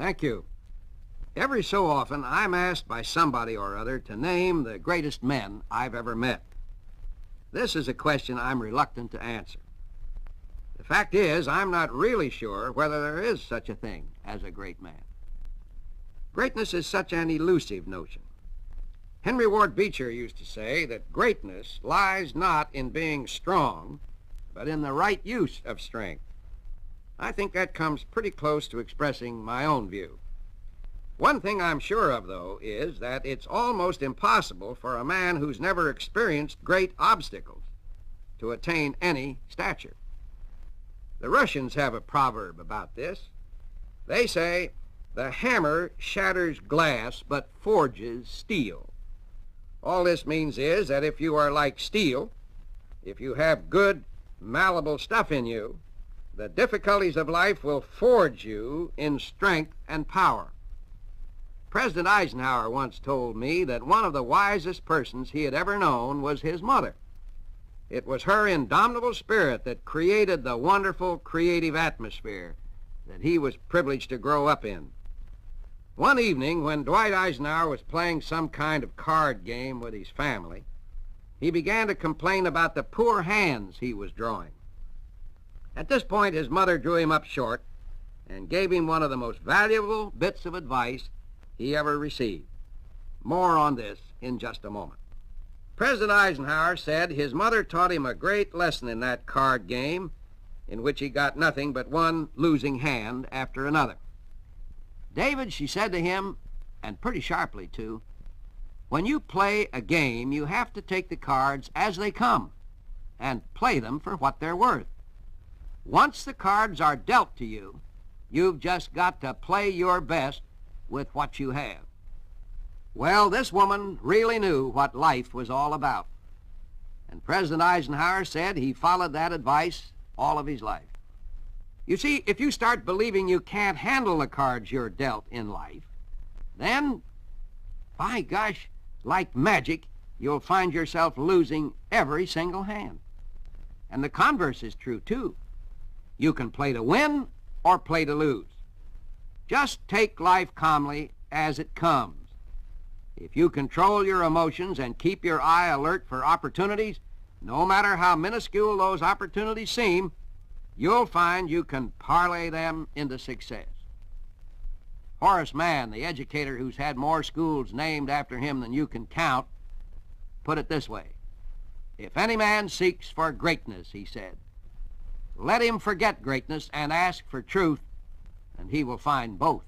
Thank you. Every so often, I'm asked by somebody or other to name the greatest men I've ever met. This is a question I'm reluctant to answer. The fact is, I'm not really sure whether there is such a thing as a great man. Greatness is such an elusive notion. Henry Ward Beecher used to say that greatness lies not in being strong, but in the right use of strength. I think that comes pretty close to expressing my own view. One thing I'm sure of, though, is that it's almost impossible for a man who's never experienced great obstacles to attain any stature. The Russians have a proverb about this. They say, "The hammer shatters glass but forges steel." All this means is that if you are like steel, if you have good, malleable stuff in you, the difficulties of life will forge you in strength and power. President Eisenhower once told me that one of the wisest persons he had ever known was his mother. It was her indomitable spirit that created the wonderful creative atmosphere that he was privileged to grow up in. One evening, when Dwight Eisenhower was playing some kind of card game with his family, he began to complain about the poor hands he was drawing. At this point, his mother drew him up short and gave him one of the most valuable bits of advice he ever received. More on this in just a moment. President Eisenhower said his mother taught him a great lesson in that card game in which he got nothing but one losing hand after another. "David," she said to him, and pretty sharply too, "when you play a game, you have to take the cards as they come and play them for what they're worth. Once the cards are dealt to you, you've just got to play your best with what you have." Well, this woman really knew what life was all about. And President Eisenhower said he followed that advice all of his life. You see, if you start believing you can't handle the cards you're dealt in life, then, by gosh, like magic, you'll find yourself losing every single hand. And the converse is true, too. You can play to win or play to lose. Just take life calmly as it comes. If you control your emotions and keep your eye alert for opportunities, no matter how minuscule those opportunities seem, you'll find you can parlay them into success. Horace Mann, the educator who's had more schools named after him than you can count, put it this way: "If any man seeks for greatness," he said, "let him forget greatness and ask for truth, and he will find both."